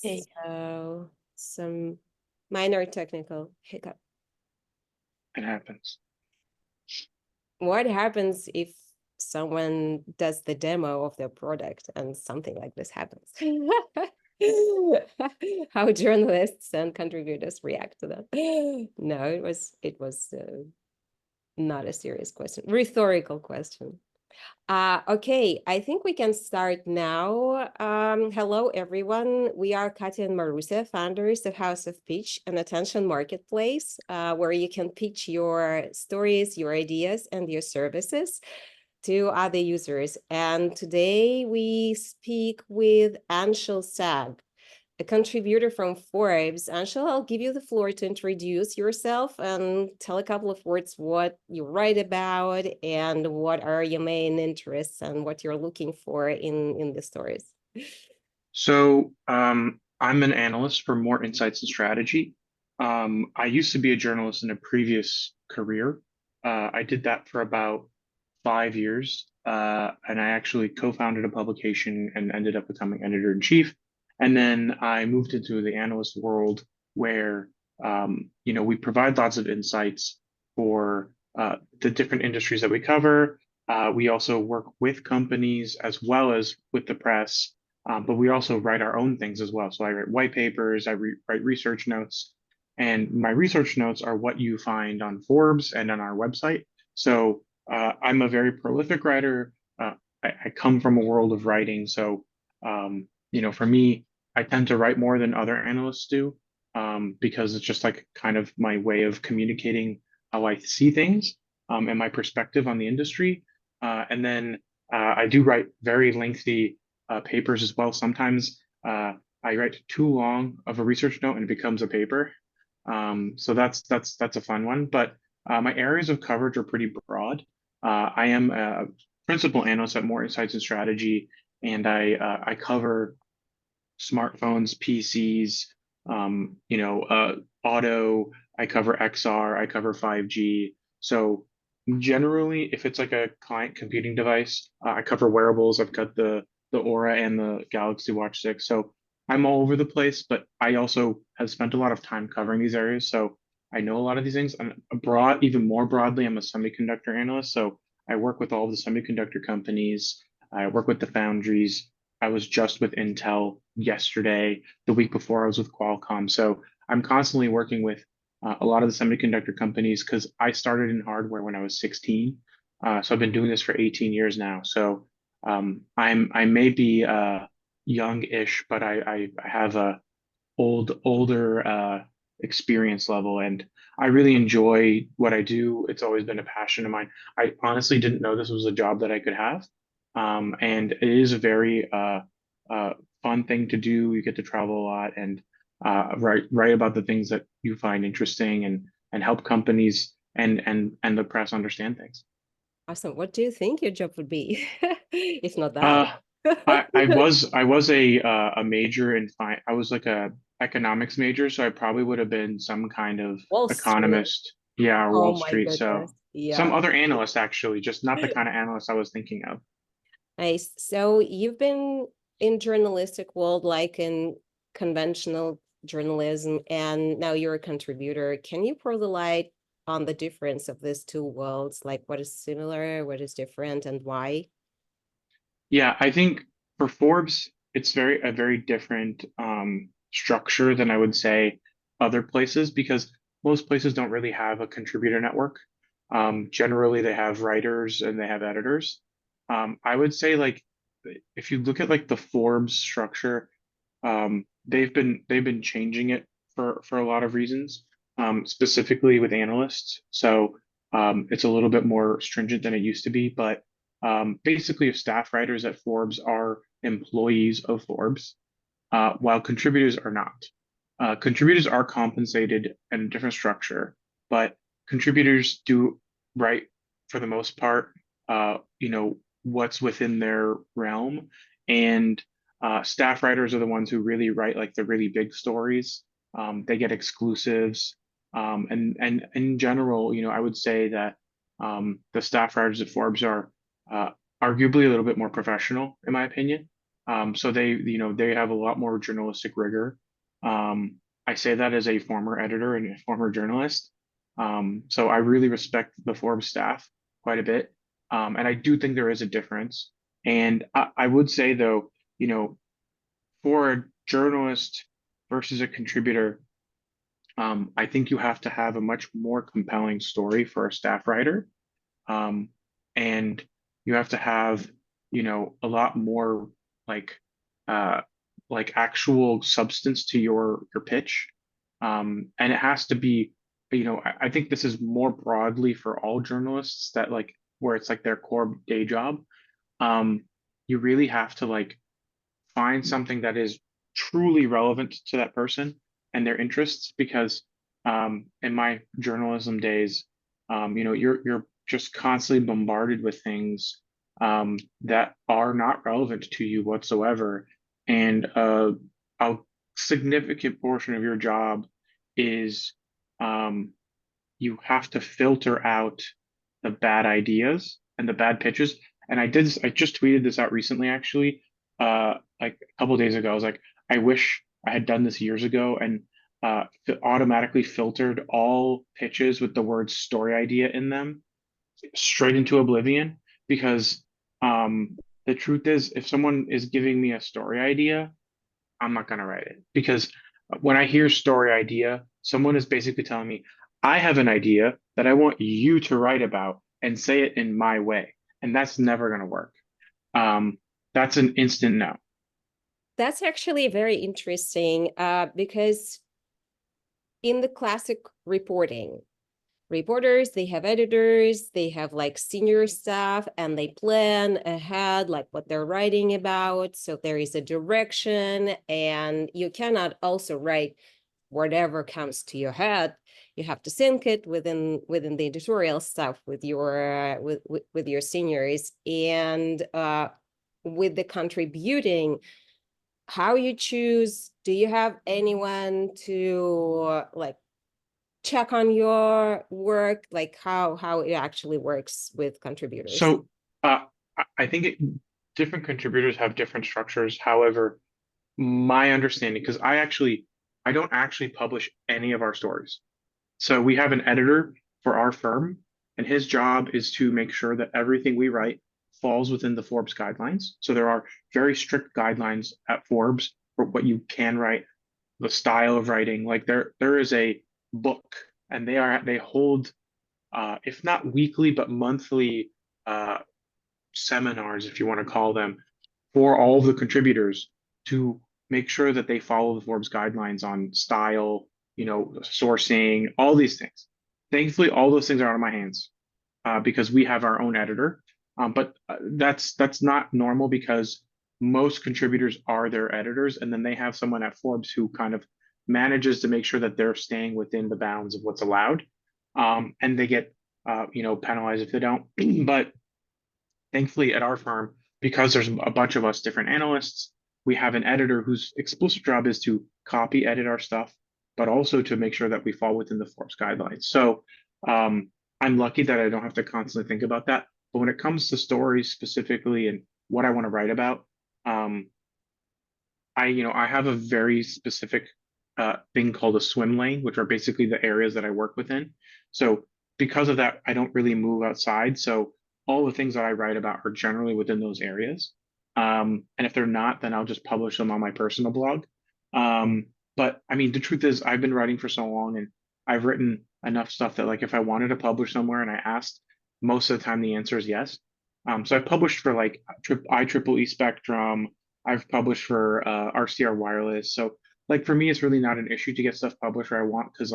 Hey, some minor technical hiccup. It happens. What happens if someone does the demo of their product and something like this happens? How journalists and contributors react to that? No, it was not a serious question, rhetorical question. Okay, I think we can start now. Hello, everyone. We are Katya and Marusia, founders of House of Pitch, an attention marketplace where you can pitch your stories, your ideas, and your services to other users. And today we speak with Anshel Sag, a contributor from Forbes. Anshel, I'll give you the floor to introduce yourself and tell a couple of words what you write about and what are your main interests and what you're looking for in the stories. I'm an analyst for More Insights and Strategy. I used to be a journalist in a previous career. I did that for about 5 years, and I actually co-founded a publication and ended up becoming editor-in-chief. And then I moved into the analyst world where, we provide lots of insights for the different industries that we cover. We also work with companies as well as with the press, but we also write our own things as well. So I write white papers, write research notes, and my research notes are what you find on Forbes and on our website. So I'm a very prolific writer. I come from a world of writing, so for me, I tend to write more than other analysts do, because it's just like kind of my way of communicating how I see things, and my perspective on the industry. And then I do write very lengthy papers as well. Sometimes I write too long of a research note and it becomes a paper. So that's a fun one. But my areas of coverage are pretty broad. I am a principal analyst at More Insights and Strategy, and I cover smartphones, PCs, auto. I cover XR. I cover 5G. So generally, if it's like a client computing device, I cover wearables. I've got the Aura and the Galaxy Watch 6. So I'm all over the place, but I also have spent a lot of time covering these areas. So I know a lot of these things. And abroad, even more broadly, I'm a semiconductor analyst. So I work with all of the semiconductor companies. I work with the foundries. I was just with Intel yesterday. The week before, I was with Qualcomm. So I'm constantly working with a lot of the semiconductor companies because I started in hardware when I was 16. So I've been doing this for 18 years now. So I may be young-ish, but I have a older experience level, and I really enjoy what I do. It's always been a passion of mine. I honestly didn't know this was a job that I could have, and it is a very uh, fun thing to do. You get to travel a lot and write about the things that you find interesting and help companies and the press understand things. Awesome. What do you think your job would be if not that? Uh, I was a major in fine. I was like a economics major, so I probably would have been some kind of Wall Street. economist, yeah, or Oh Wall my Street. goodness. So some Yeah. other analyst actually, just not the kind of analyst I was thinking of. Nice. So you've been in journalistic world, like in conventional journalism, and now you're a contributor. Can you pour the light on the difference of these two worlds? Like what is similar, what is different, and why? Yeah, I think for Forbes, it's a very different structure than I would say other places because most places don't really have a contributor network. Generally, they have writers and they have editors. I would say like if you look at like the Forbes structure, they've been changing it for a lot of reasons, specifically with analysts. So it's a little bit more stringent than it used to be, but basically, staff writers at Forbes are employees of Forbes, while contributors are not. Contributors are compensated in a different structure, but contributors do write for the most part, what's within their realm, and staff writers are the ones who really write like the really big stories. They get exclusives, and in general, I would say that the staff writers at Forbes are uh, arguably a little bit more professional, in my opinion. So they have a lot more journalistic rigor. I say that as a former editor and a former journalist. So I really respect the Forbes staff quite a bit. And I do think there is a difference. And I would say though, you know, for a journalist versus a contributor, I think you have to have a much more compelling story for a staff writer. Um, and you have to have, a lot more like uh actual substance to your pitch. And it has to be, I think this is more broadly for all journalists that like where it's like their core day job. Um, you really have to like find something that is truly relevant to that person and their interests because in my journalism days, you're just constantly bombarded with things that are not relevant to you whatsoever, and a significant portion of your job is um, you have to filter out the bad ideas and the bad pitches. And I just tweeted this out recently, actually, like a couple of days ago. I was like, I wish I had done this years ago and automatically filtered all pitches with the word story idea in them straight into oblivion. Because the truth is, if someone is giving me a story idea, I'm not going to write it because when I hear story idea, someone is basically telling me, I have an idea that I want you to write about and say it in my way. And that's never going to work. Um, that's an instant no. That's actually very interesting because in the classic reporting, reporters, they have editors, they have like senior staff, and they plan ahead like what they're writing about. So there is a direction, and you cannot also write whatever comes to your head. You have to sync it within the editorial stuff with your with your seniors, and with the contributing, how you choose. Do you have anyone to like check on your work, like how it actually works with contributors? So I think different contributors have different structures. However, my understanding, because I don't actually publish any of our stories. So we have an editor for our firm, and his job is to make sure that everything we write falls within the Forbes guidelines. So there are very strict guidelines at Forbes for what you can write, the style of writing. Like there is a book, and they hold if not weekly but monthly uh, seminars, if you want to call them, for all of the contributors to make sure that they follow the Forbes guidelines on style, sourcing, all these things. Thankfully, all those things are out of my hands because we have our own editor. But that's not normal because most contributors are their editors, and then they have someone at Forbes who kind of manages to make sure that they're staying within the bounds of what's allowed, and they get penalized if they don't. But thankfully, at our firm, because there's a bunch of us different analysts, we have an editor whose exclusive job is to copy edit our stuff, but also to make sure that we fall within the Forbes guidelines. So I'm lucky that I don't have to constantly think about that. But when it comes to stories specifically and what I want to write about, um, I have a very specific thing called a swim lane, which are basically the areas that I work within. So because of that, I don't really move outside. So all the things that I write about are generally within those areas. And if they're not, then I'll just publish them on my personal blog. But I mean, the truth is, I've been writing for so long, and I've written enough stuff that like if I wanted to publish somewhere and I asked, most of the time the answer is yes. So I published for like IEEE Spectrum. I've published for RCR Wireless. So like for me, it's really not an issue to get stuff published where I want because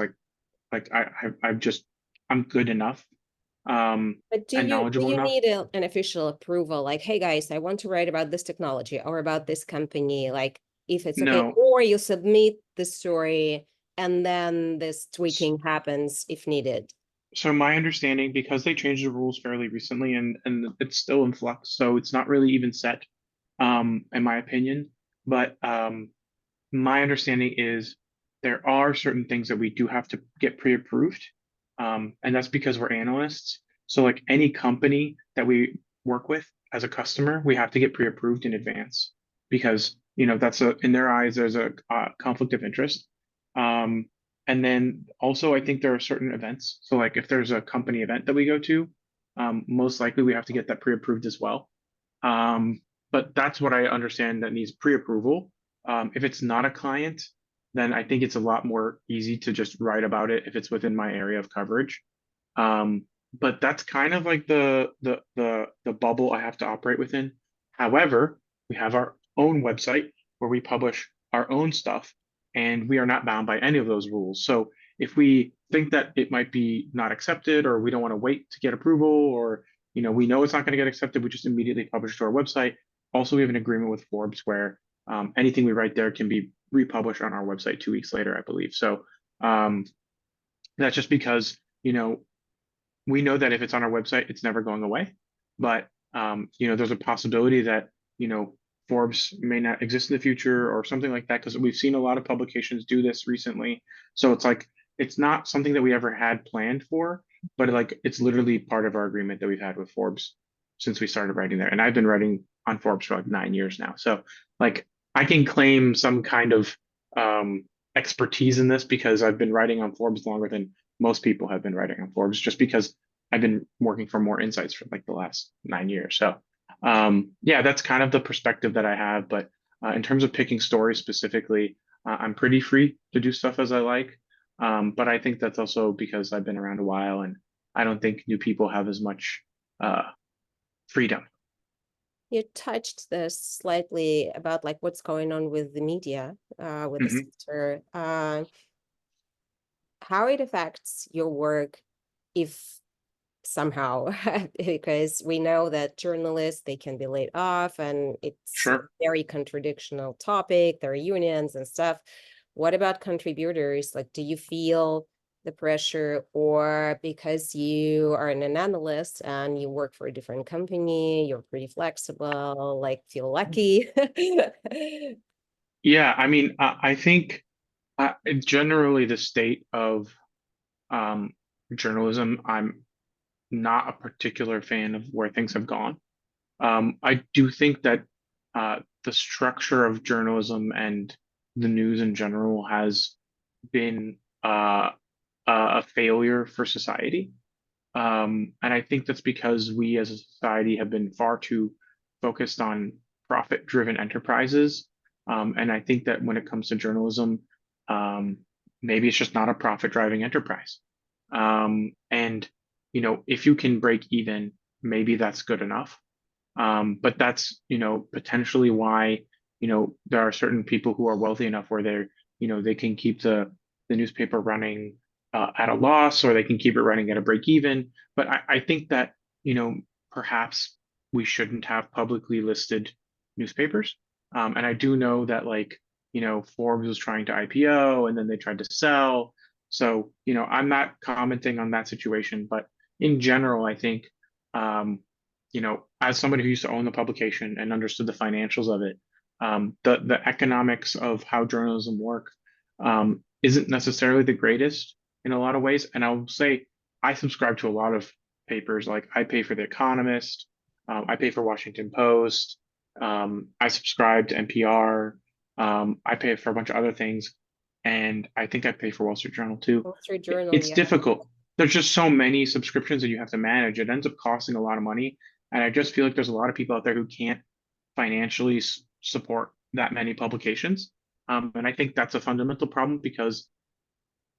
I've just I'm good enough But do and knowledgeable you enough. need an official approval? Like, hey guys, I want to write about this technology or about this company. Like, if it's okay, No. or you submit the story and then this tweaking happens if needed. So my understanding, because they changed the rules fairly recently and it's still in flux, so it's not really even set, in my opinion. But my understanding is there are certain things that we do have to get pre-approved, and that's because we're analysts. So like any company that we work with as a customer, we have to get pre-approved in advance. because, that's in their eyes, there's a conflict of interest. Um, and then also, I think there are certain events. So like if there's a company event that we go to, most likely we have to get that pre-approved as well. Um, but that's what I understand that needs pre-approval. If it's not a client, then I think it's a lot more easy to just write about it if it's within my area of coverage. Um, but that's kind of like the bubble I have to operate within. However, we have our own website where we publish our own stuff, and we are not bound by any of those rules. So if we think that it might be not accepted, or we don't want to wait to get approval, or we know it's not going to get accepted, we just immediately publish to our website. Also, we have an agreement with Forbes where anything we write there can be republished on our website 2 weeks later, I believe. So um, that's just because we know that if it's on our website, it's never going away. But there's a possibility that Forbes may not exist in the future or something like that, because we've seen a lot of publications do this recently. So it's like it's not something that we ever had planned for, but like it's literally part of our agreement that we've had with Forbes since we started writing there. And I've been writing on Forbes for like 9 years now. So like I can claim some kind of expertise in this because I've been writing on Forbes longer than most people have been writing on Forbes, just because I've been working for More Insights for like the last 9 years. So yeah, that's kind of the perspective that I have. But in terms of picking stories specifically, I'm pretty free to do stuff as I like. But I think that's also because I've been around a while, and I don't think new people have as much uh, freedom. You touched this slightly about like what's going on with the media, with the Hmm. sector, how it affects your work, if somehow, because we know that journalists, they can be laid off, and it's a Sure. very contradictional topic. There are unions and stuff. What about contributors? Like, do you feel the pressure, or because you are an analyst and you work for a different company, you're pretty flexible, like feel lucky? Yeah, I mean, I think generally the state of um, journalism, I'm not a particular fan of where things have gone. I do think that the structure of journalism and the news in general has been a failure for society. And I think that's because we as a society have been far too focused on profit-driven enterprises. And I think that when it comes to journalism, um, maybe it's just not a profit-driving enterprise. And if you can break even, maybe that's good enough. But that's, potentially why, there are certain people who are wealthy enough where they can keep the newspaper running at a loss, or they can keep it running at a break even. But I think that, perhaps we shouldn't have publicly listed newspapers. And I do know that like, Forbes was trying to IPO and then they tried to sell. So, I'm not commenting on that situation, but in general, I think, as somebody who used to own the publication and understood the financials of it, the economics of how journalism work isn't necessarily the greatest in a lot of ways. And I'll say I subscribe to a lot of papers. Like I pay for The Economist, I pay for Washington Post, I subscribe to NPR, I pay for a bunch of other things, and I think I pay for Wall Street Journal too. Wall Street Journal, It's yeah. difficult. There's just so many subscriptions that you have to manage. It ends up costing a lot of money. And I just feel like there's a lot of people out there who can't financially support that many publications. And I think that's a fundamental problem because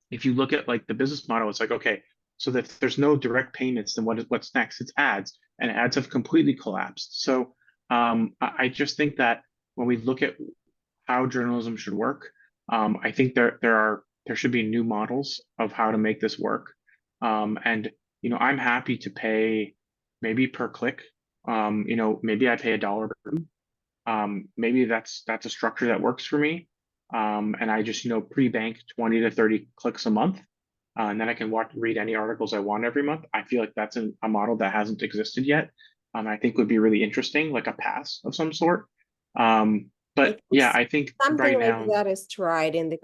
if you look at like the business model, it's like, okay, so that if there's no direct payments, then what's next? It's ads, and ads have completely collapsed. So I just think that when we look at how journalism should work, I think there should be new models of how to make this work. And I'm happy to pay maybe per click. Maybe I pay $1. Maybe that's a structure that works for me. And I just, pre-bank 20 to 30 clicks a month. And then I can read any articles I want every month. I feel like that's a model that hasn't existed yet. I think would be really interesting, like a pass of some sort. I But think yeah, I think something right like now, that is tried in the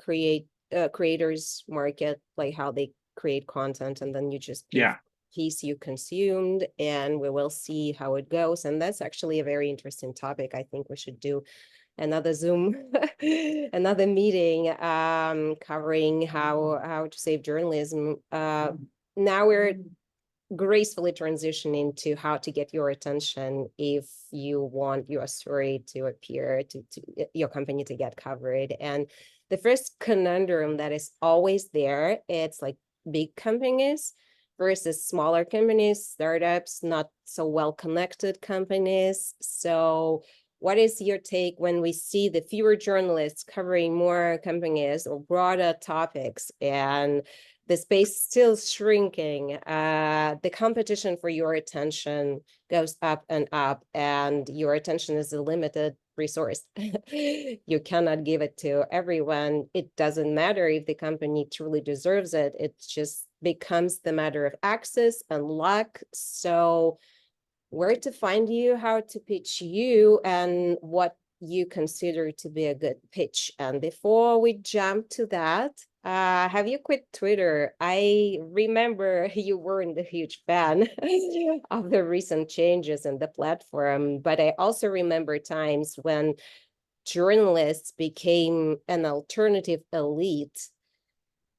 creators market, like how they create content, and then you just pay for yeah, the piece you consumed, and we will see how it goes. And that's actually a very interesting topic. I think we should do another Zoom, another meeting covering how to save journalism. Now we're gracefully transitioning to how to get your attention if you want your story to appear, to your company to get covered. And the first conundrum that is always there, it's like big companies versus smaller companies, startups, not so well-connected companies. So what is your take when we see the fewer journalists covering more companies or broader topics, and the space still shrinking? The competition for your attention goes up and up, and your attention is a limited resource. You cannot give it to everyone. It doesn't matter if the company truly deserves it. It just becomes the matter of access and luck. So where to find you, how to pitch you, and what you consider to be a good pitch. And before we jump to that, have you quit Twitter? I remember you weren't a huge fan of the recent changes in the platform, but I also remember times when journalists became an alternative elite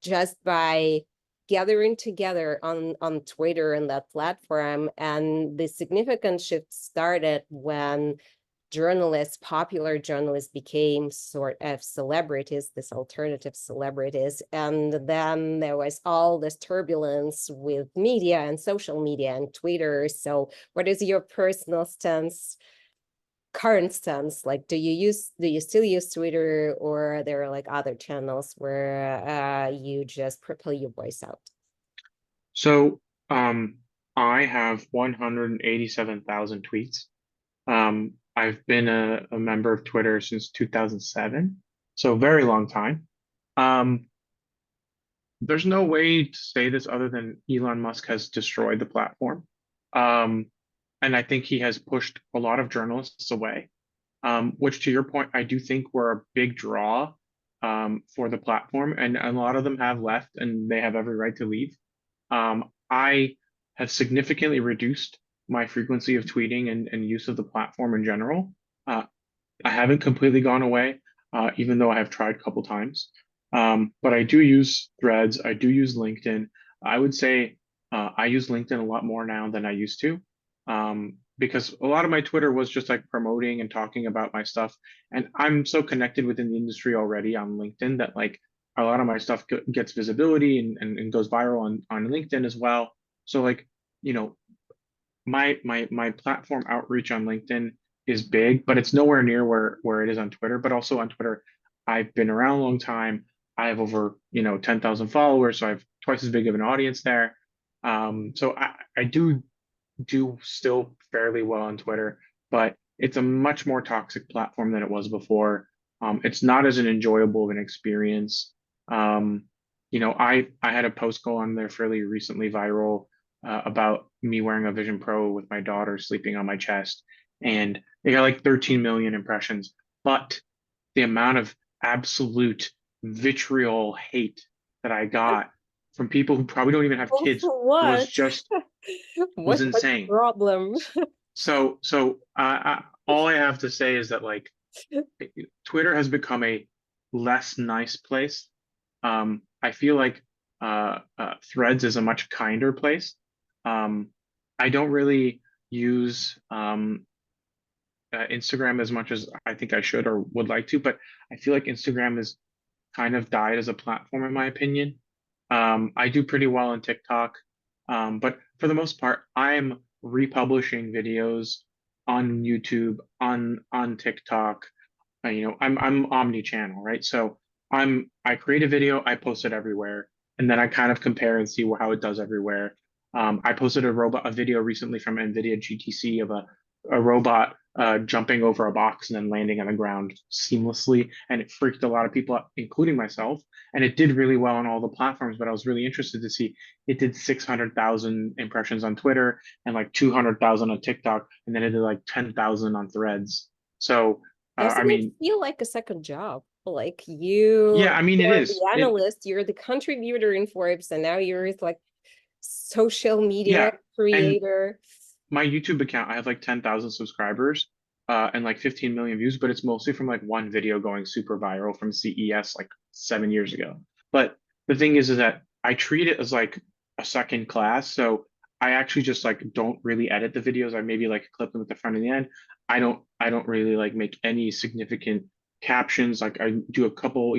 just by gathering together on Twitter and that platform. And the significant shift started when popular journalists became sort of celebrities, this alternative celebrities. And then there was all this turbulence with media and social media and Twitter. So what is your personal current stance? Like, do you still use Twitter, or are there like other channels where you just propel your voice out? So I have 187,000 tweets. I've been a member of Twitter since 2007, so a very long time. Um, there's no way to say this other than Elon Musk has destroyed the platform. Um, and I think he has pushed a lot of journalists away, which to your point, I do think were a big draw for the platform. And a lot of them have left and they have every right to leave. I have significantly reduced my frequency of tweeting and use of the platform in general. Uh, I haven't completely gone away, even though I have tried a couple times. But I do use Threads. I do use LinkedIn. I would say I use LinkedIn a lot more now than I used to, because a lot of my Twitter was just like promoting and talking about my stuff. And I'm so connected within the industry already on LinkedIn that like a lot of my stuff gets visibility and goes viral on LinkedIn as well. So like, you know, my platform outreach on LinkedIn is big, but it's nowhere near where it is on Twitter. But also on Twitter, I've been around a long time. I have over 10,000 followers, so I have twice as big of an audience there. So I do still fairly well on Twitter, but it's a much more toxic platform than it was before. It's not as an enjoyable of an experience. I had a post go on there fairly recently viral about me wearing a Vision Pro with my daughter sleeping on my chest, and it got like 13 million impressions. But the amount of absolute vitriol hate that I got from people who probably don't even have Oh, kids for was what? just was What was the insane. problem? All I have to say is that like Twitter has become a less nice place. I feel like Threads is a much kinder place. I don't really use Instagram as much as I think I should or would like to, but I feel like Instagram has kind of died as a platform, in my opinion. I do pretty well on TikTok, but for the most part, I'm republishing videos on YouTube, on TikTok. I'm omni-channel, right? So I create a video, I post it everywhere, and then I kind of compare and see how it does everywhere. I posted a video recently from NVIDIA GTC of a robot jumping over a box and then landing on the ground seamlessly, and it freaked a lot of people out, including myself. And it did really well on all the platforms, but I was really interested to see it did 600,000 impressions on Twitter and like 200,000 on TikTok, and then it did like 10,000 on Threads. So I Doesn't it mean, feel like a second job? Like yeah, I mean, it you're is. the analyst, you're the contributor in Forbes, and now you're like social media Yeah. And creator. my YouTube account, I have like 10,000 subscribers. and like 15 million views, but it's mostly from like one video going super viral from CES like 7 years ago. But the thing is that I treat it as like a second class. So I actually just like don't really edit the videos. I maybe like clip them at the front and the end. I don't really like make any significant captions. Like I do a couple,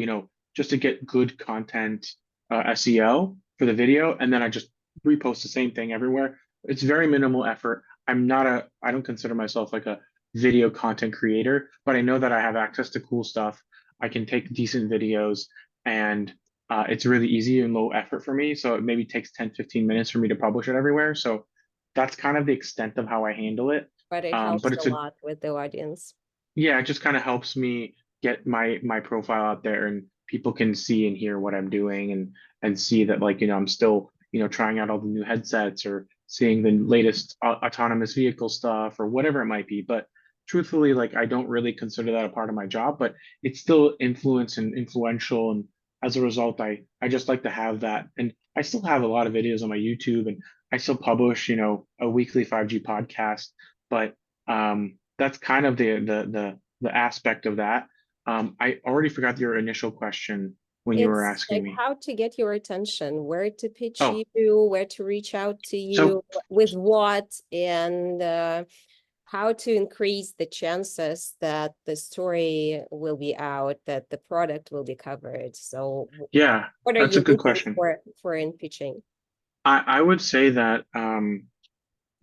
just to get good content SEO for the video, and then I just repost the same thing everywhere. It's very minimal effort. I don't consider myself like a video content creator, but I know that I have access to cool stuff. I can take decent videos, and it's really easy and low effort for me. So it maybe takes 10, 15 minutes for me to publish it everywhere. So that's kind of the extent of how I handle it. But it helps But a it's lot with the audience. yeah, it just kind of helps me get my profile out there, and people can see and hear what I'm doing, and see that like, I'm still, trying out all the new headsets, or seeing the latest autonomous vehicle stuff, or whatever it might be. But truthfully, like I don't really consider that a part of my job, but it's still influence and influential. And as a result, I just like to have that. And I still have a lot of videos on my YouTube, and I still publish, a weekly 5G podcast. But that's kind of the aspect of that. I already forgot your initial question when you were It's asking like me. how to get your attention, where to pitch Oh, you, where to reach out to so you, with what, and how to increase the chances that the story will be out, that the product will be covered. So yeah, what are that's a you good looking question. for in pitching? I would say that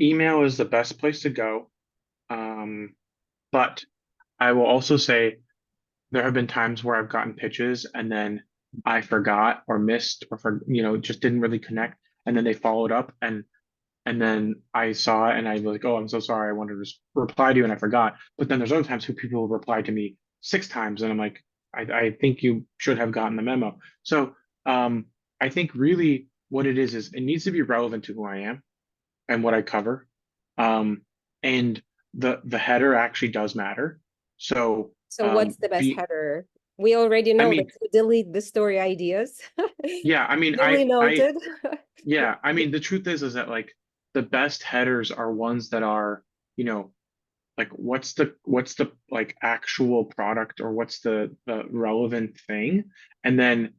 email is the best place to go. But I will also say there have been times where I've gotten pitches, and then I forgot or missed, or just didn't really connect, and then they followed up, and then I saw it and I was like, oh, I'm so sorry. I wanted to reply to you and I forgot. But then there's other times who people will reply to me 6 times, and I'm like, I think you should have gotten the memo. So I think really what it is it needs to be relevant to who I am and what I cover. Um, and the header actually does matter. So So what's the best be header? We already I know that mean, you delete the story ideas. yeah, I mean, Duly I noted. yeah, I mean, the truth is that like the best headers are ones that are, you know, like what's the like actual product, or what's the relevant thing, and then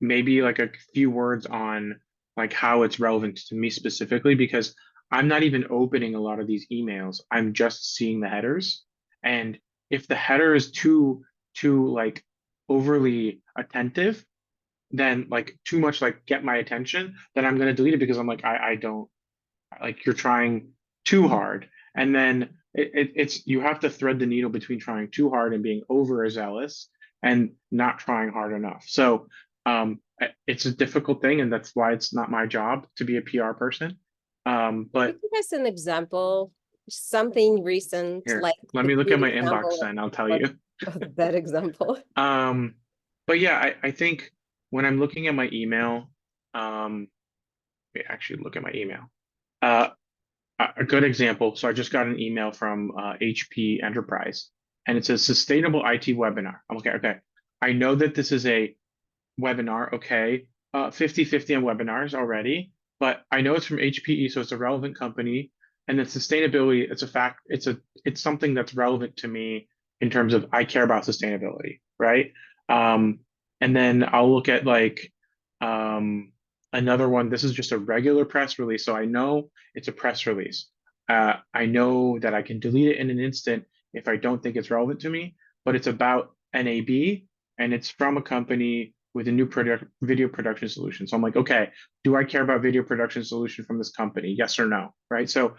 maybe like a few words on like how it's relevant to me specifically, because I'm not even opening a lot of these emails. I'm just seeing the headers. And if the header is too like overly attentive, then like too much like get my attention, then I'm going to delete it, because I'm like, I don't like, you're trying too hard. And then it's you have to thread the needle between trying too hard and being overzealous and not trying hard enough. So it's a difficult thing, and that's why it's not my job to be a PR person. Can you But give us an example, something recent, here, like let the me look at good my inbox, example then I'll tell of you. that example? Um, but yeah, I think when I'm looking at my email, let me actually look at my email. Uh, a good example. So I just got an email from HP Enterprise, and it says sustainable IT webinar. I'm okay. Okay. I know that this is a webinar. Okay. 50-50 on webinars already, but I know it's from HPE, so it's a relevant company. And then sustainability, it's a fact, it's something that's relevant to me in terms of I care about sustainability, right? Um, and then I'll look at like um, another one. This is just a regular press release, so I know it's a press release. I know that I can delete it in an instant if I don't think it's relevant to me, but it's about NAB, and it's from a company with a new video production solution. So I'm like, okay, do I care about video production solution from this company? Yes or no, right? So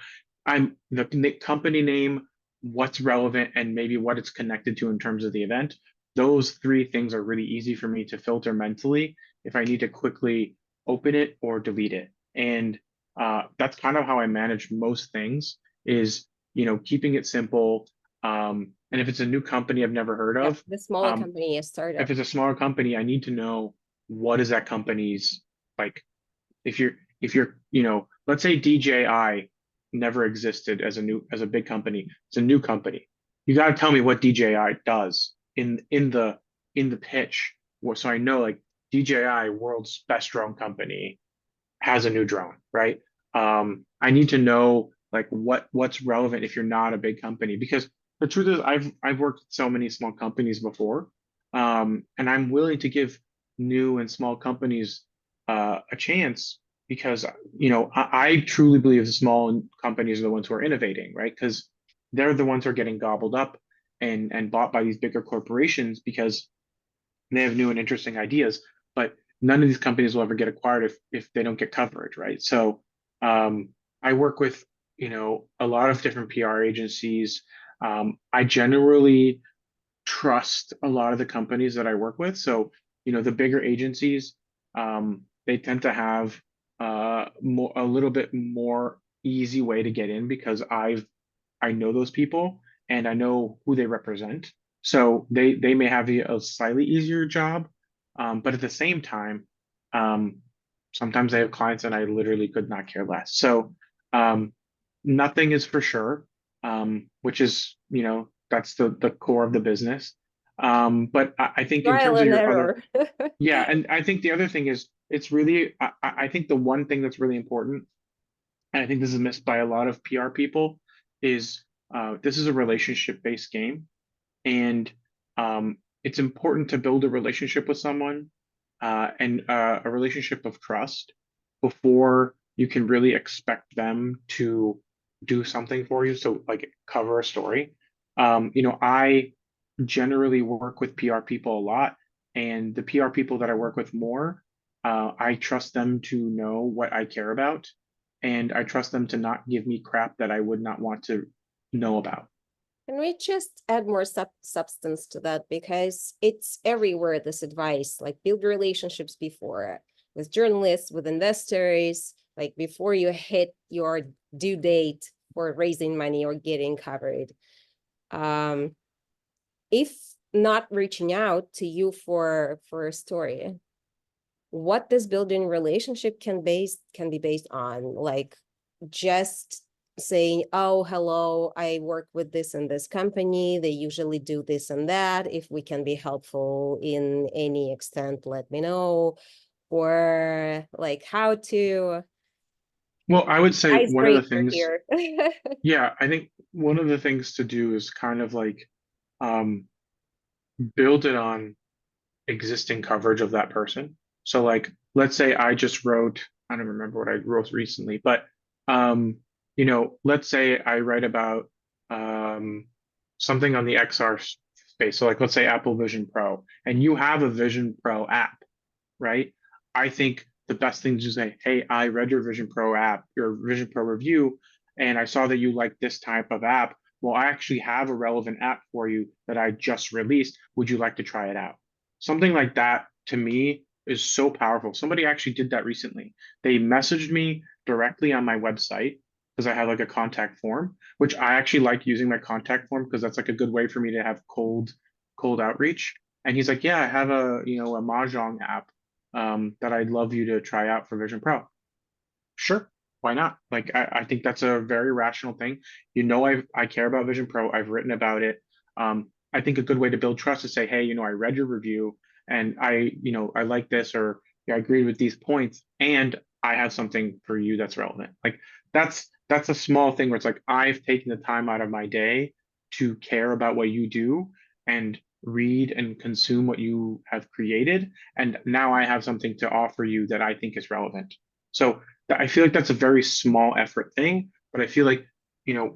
I'm the company name, what's relevant, and maybe what it's connected to in terms of the event. Those three things are really easy for me to filter mentally if I need to quickly open it or delete it. And that's kind of how I manage most things, is, keeping it simple. And if it's a new company I've never heard Yep, of, the smaller um, company, a if startup. it's a smaller company, I need to know what is that company's like. If you're, let's say DJI never existed as a big company. It's a new company. You got to tell me what DJI does in the pitch, so I know like DJI, world's best drone company, has a new drone, right? I need to know like what's relevant if you're not a big company, because The truth is, I've worked with so many small companies before, and I'm willing to give new and small companies a chance because I truly believe the small companies are the ones who are innovating, right? Because they're the ones who are getting gobbled up and bought by these bigger corporations because they have new and interesting ideas, but none of these companies will ever get acquired if they don't get coverage, right? So I work with a lot of different PR agencies. I generally trust a lot of the companies that I work with. So the bigger agencies, they tend to have a little bit more easy way to get in because I know those people and I know who they represent. So they may have a slightly easier job, but at the same time, um, sometimes I have clients and I literally could not care less. So um, nothing is for sure, which is that's the core of the business. But I think in Trial terms of and your other, error. yeah, and I think the other thing is it's really I think the one thing that's really important, and I think this is missed by a lot of PR people, is this is a relationship-based game, and it's important to build a relationship with someone and a relationship of trust before you can really expect them to do something for you. So, like, cover a story. I generally work with PR people a lot, and the PR people that I work with more, I trust them to know what I care about, and I trust them to not give me crap that I would not want to know about. Can we just add more substance to that? Because it's everywhere, this advice, like build relationships before with journalists, with investors, like before you hit your due date for raising money or getting covered. If not reaching out to you for a story, what this building relationship can be based on, like just saying, oh, hello, I work with this and this company, they usually do this and that, if we can be helpful in any extent, let me know. Or like how to Well, I would say one of the icebreaker things, here. yeah, I think one of the things to do is kind of like um, build it on existing coverage of that person. So like let's say I just wrote, I don't remember what I wrote recently, but let's say I write about um something on the XR space. So like let's say Apple Vision Pro and you have a Vision Pro app, right? I think the best thing to say, hey, I read your Vision Pro app, your Vision Pro review, and I saw that you like this type of app. Well, I actually have a relevant app for you that I just released. Would you like to try it out? Something like that to me is so powerful. Somebody actually did that recently. They messaged me directly on my website because I have like a contact form, which I actually like using my contact form because that's like a good way for me to have cold outreach. And he's like, yeah, I have a Mahjong app that I'd love you to try out for Vision Pro. Sure, why not? Like I think that's a very rational thing. I care about Vision Pro. I've written about it. I think a good way to build trust is say, hey, I read your review and I like this or yeah, I agreed with these points and I have something for you that's relevant. Like that's a small thing where it's like I've taken the time out of my day to care about what you do and read and consume what you have created. And now I have something to offer you that I think is relevant. So I feel like that's a very small effort thing, but I feel like,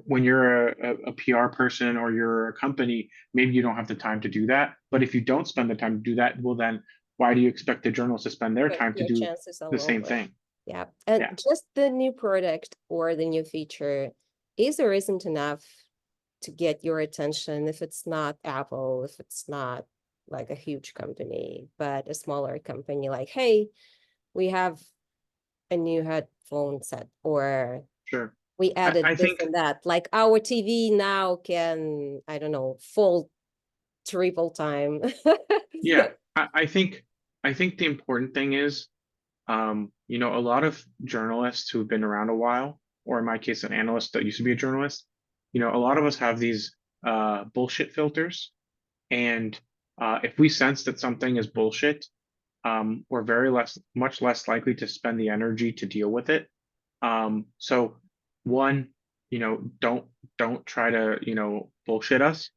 when you're a PR person or you're a company, maybe you don't have the time to do that. But if you don't spend the time to do that, well, then why do you expect the journalists to spend their But time to your do chances are the same lower. thing? Yeah. And Yeah, just the new product or the new feature is or isn't enough to get your attention if it's not Apple, if it's not like a huge company, but a smaller company like, hey, we have a new headphone set, or sure. we I, added I this think, and that. Like our TV now can, I don't know, fold triple time. yeah, I think the important thing is, a lot of journalists who've been around a while, or in my case, an analyst that used to be a journalist, a lot of us have these bullshit filters. And if we sense that something is bullshit, we're much less likely to spend the energy to deal with it. So one, don't try to, bullshit us.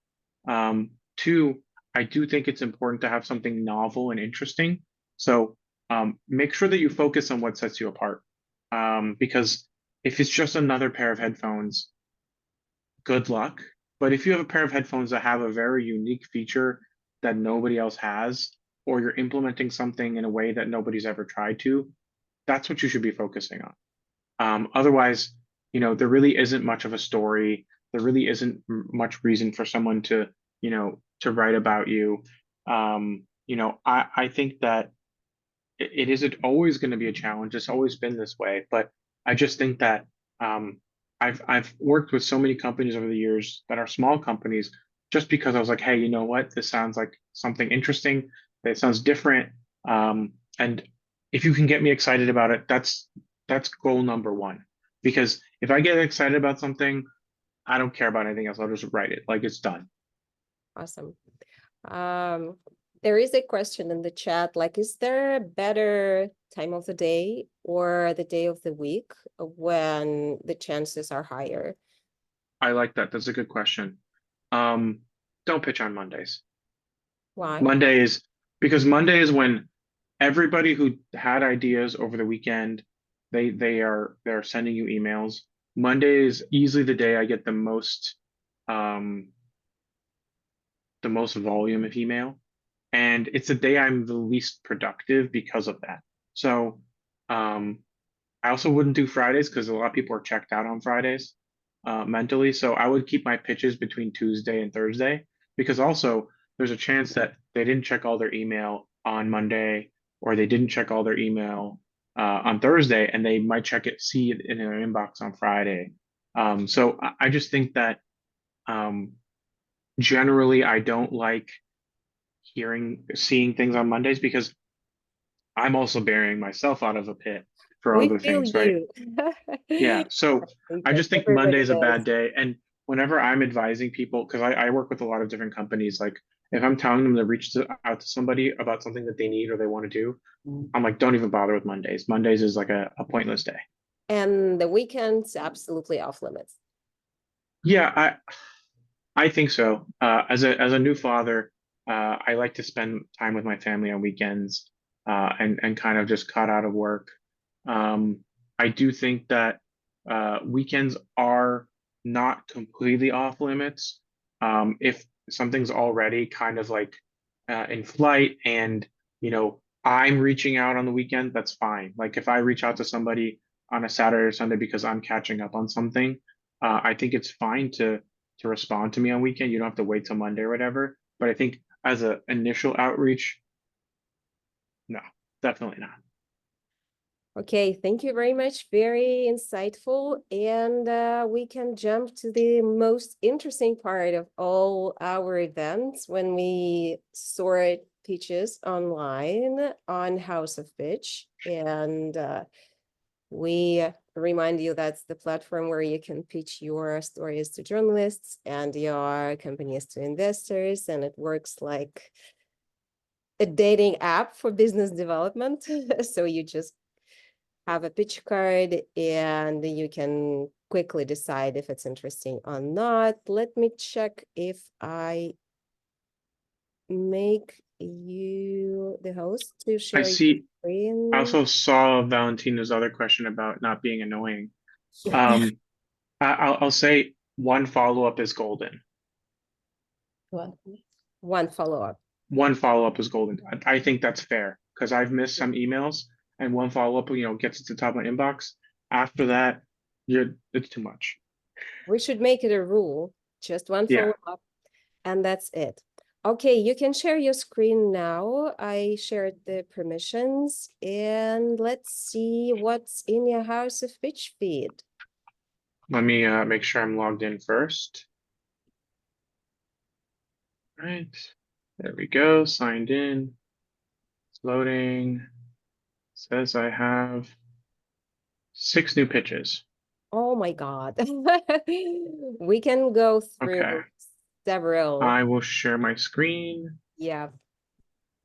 Two, I do think it's important to have something novel and interesting. So make sure that you focus on what sets you apart. Because if it's just another pair of headphones, good luck. But if you have a pair of headphones that have a very unique feature that nobody else has, or you're implementing something in a way that nobody's ever tried to, that's what you should be focusing on. Otherwise, there really isn't much of a story. There really isn't much reason for someone to, to write about you. I think that it isn't always going to be a challenge. It's always been this way, but I just think that um, I've worked with so many companies over the years that are small companies, just because I was like, hey, you know what? This sounds like something interesting. It sounds different, and if you can get me excited about it, that's goal number one. Because if I get excited about something, I don't care about anything else. I'll just write it like it's done. Awesome. Um, there is a question in the chat, like, is there a better time of the day or the day of the week when the chances are higher? I like that. That's a good question. Um, don't pitch on Mondays. Why? Mondays, because Monday is when everybody who had ideas over the weekend, they're sending you emails. Monday is easily the day I get um the most volume of email, and it's the day I'm the least productive because of that. So um I also wouldn't do Fridays because a lot of people are checked out on Fridays mentally. So I would keep my pitches between Tuesday and Thursday, because also there's a chance that they didn't check all their email on Monday, or they didn't check all their email on Thursday, and they might see it in their inbox on Friday. So I just think that um, generally I don't like seeing things on Mondays, because I'm also burying myself out of a pit for We other feel things, right? you. Yeah, I so think I that just think Monday everybody is a bad does. day. And whenever I'm advising people, because I work with a lot of different companies, like if I'm telling them to out to somebody about something that they need or they want to do, I'm like, don't even bother with Mondays. Mondays is like a pointless day. And the weekends, absolutely off limits. Yeah, I think so. As a new father, I like to spend time with my family on weekends, and kind of just cut out of work. Um, I do think that weekends are not completely off limits. If something's already kind of like in flight, and I'm reaching out on the weekend, that's fine. Like if I reach out to somebody on a Saturday or Sunday because I'm catching up on something, I think it's fine to respond to me on weekend. You don't have to wait till Monday or whatever. But I think as an initial outreach, no, definitely not. Okay, thank you very much. Very insightful. And we can jump to the most interesting part of all our events when we sort pitches online on House of Pitch. And we remind you that's the platform where you can pitch your stories to journalists and your companies to investors. And it works like a dating app for business development. So you just have a pitch card and you can quickly decide if it's interesting or not. Let me check if I make you the host to I share your see. I screen. also saw Valentina's other question about not being annoying. Um, I'll say one follow up is golden. One follow-up. One follow up is golden. I think that's fair, because I've missed some emails, and one follow up, gets it to the top of my inbox. After that, it's too much. We should make it a rule, just one Yeah. follow-up, and that's it. Okay, you can share your screen now. I shared the permissions, and let's see what's in your House of Pitch feed. Let me make sure I'm logged in first. All right. There we go. Signed in. It's loading. Says I have 6 new pitches. Oh my God. We can go through Okay. several. I will share my screen. Yeah.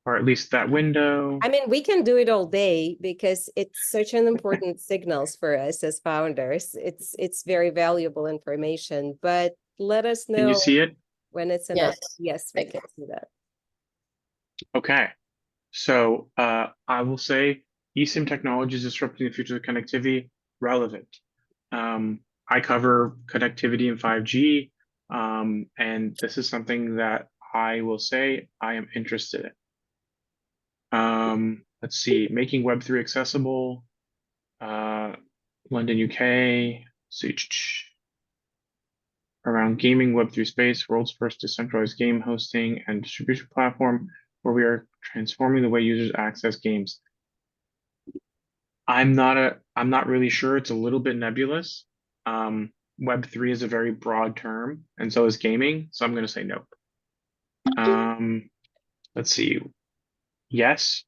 or at least that window. I mean, we can do it all day because it's such an important signals for us as founders. It's very valuable information, but let us Can you know see it? when it's enough. Yes, we can see that. Okay. So I will say eSIM technology is disrupting the future of connectivity, relevant. I cover connectivity in 5G, and this is something that I will say I am interested in. Let's see, making Web3 accessible, London, UK, around gaming Web3 space, world's first decentralized game hosting and distribution platform where we are transforming the way users access games. I'm not really sure. It's a little bit nebulous. Web3 is a very broad term, and so is gaming. So I'm going to say nope. Let's see. Yes,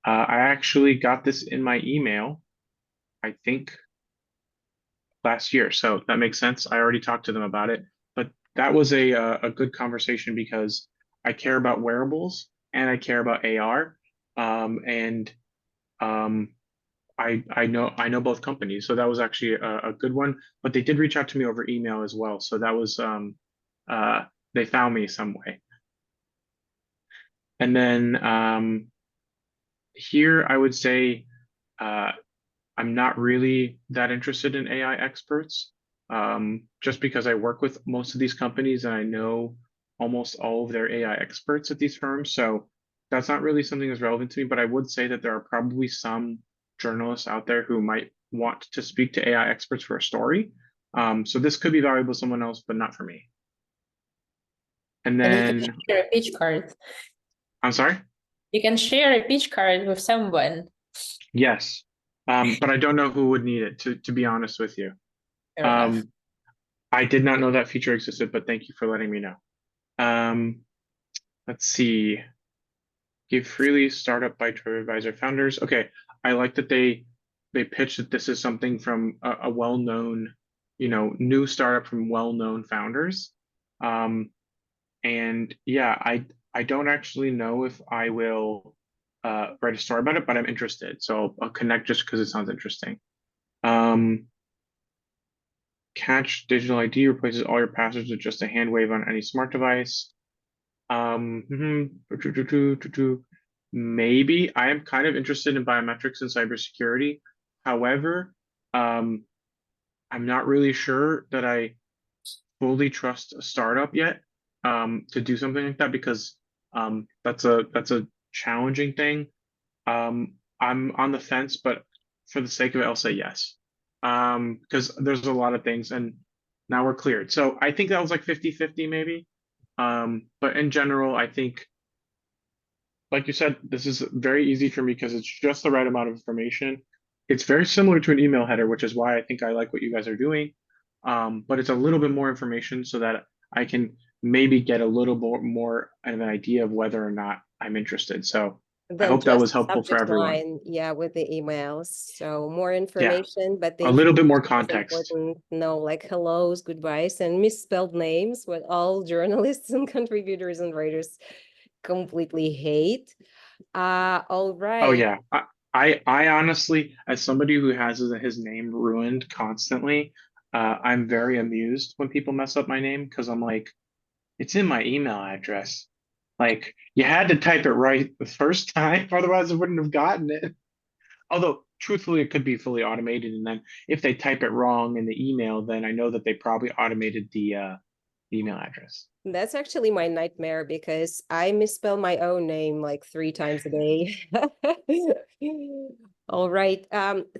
I actually got this in my email, I think last year. So that makes sense. I already talked to them about it, but that was a good conversation because I care about wearables and I care about AR. And I know both companies, so that was actually a good one. But they did reach out to me over email as well, so that was they found me some way. And then here I would say I'm not really that interested in AI experts, just because I work with most of these companies and I know almost all of their AI experts at these firms. So that's not really something that's relevant to me, but I would say that there are probably some journalists out there who might want to speak to AI experts for a story. So this could be valuable to someone else, but not for me. And And you can then, share a pitch card. I'm sorry? You can share a pitch card with someone. Yes. But I don't know who would need it, to be honest with you. Fair enough. I did not know that feature existed, but thank you for letting me know. Let's see. Give freely startup by TripAdvisor founders. Okay, I like that they pitched that this is something from a well-known, new startup from well-known founders. And yeah, I don't actually know if I will write a story about it, but I'm interested. So I'll connect just because it sounds interesting. Catch digital ID replaces all your passwords with just a hand wave on any smart device. Maybe I am kind of interested in biometrics and cybersecurity. However, I'm not really sure that I fully trust a startup yet to do something like that because that's a challenging thing. I'm on the fence, but for the sake of it, I'll say yes. Because there's a lot of things and now we're cleared. So I think that was like 50-50 maybe. But in general, I think, like you said, this is very easy for me because it's just the right amount of information. It's very similar to an email header, which is why I think I like what you guys are doing. But it's a little bit more information so that I can maybe get a little more of an idea of whether or not I'm interested. So I Then hope that just was helpful for subject everyone. line, yeah, with the emails. So more Yeah, information, but a little bit more it's context. important, no, like hellos, goodbyes, and misspelled names, what all journalists and contributors and writers completely hate. All Oh right. yeah, I honestly, as somebody who has his name ruined constantly, I'm very amused when people mess up my name because I'm like, it's in my email address. Like you had to type it right the first time, otherwise I wouldn't have gotten it. Although truthfully, it could be fully automated, and then if they type it wrong in the email, then I know that they probably automated the email address. That's actually my nightmare because I misspell my own name like 3 times a day. All right.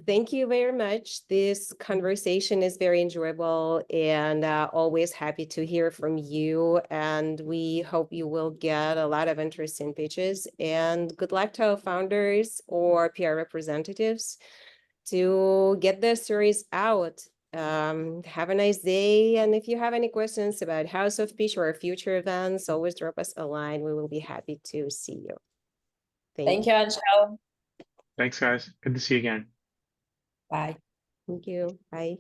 Thank you very much. This conversation is very enjoyable and always happy to hear from you. And we hope you will get a lot of interesting pitches. And good luck to our founders or PR representatives to get their stories out. Have a nice day. And if you have any questions about House of Pitch or future events, always drop us a line. We will be happy to see you. Thank you, Anshel. Thanks, guys. Good to see you again. Bye. Thank you. Bye.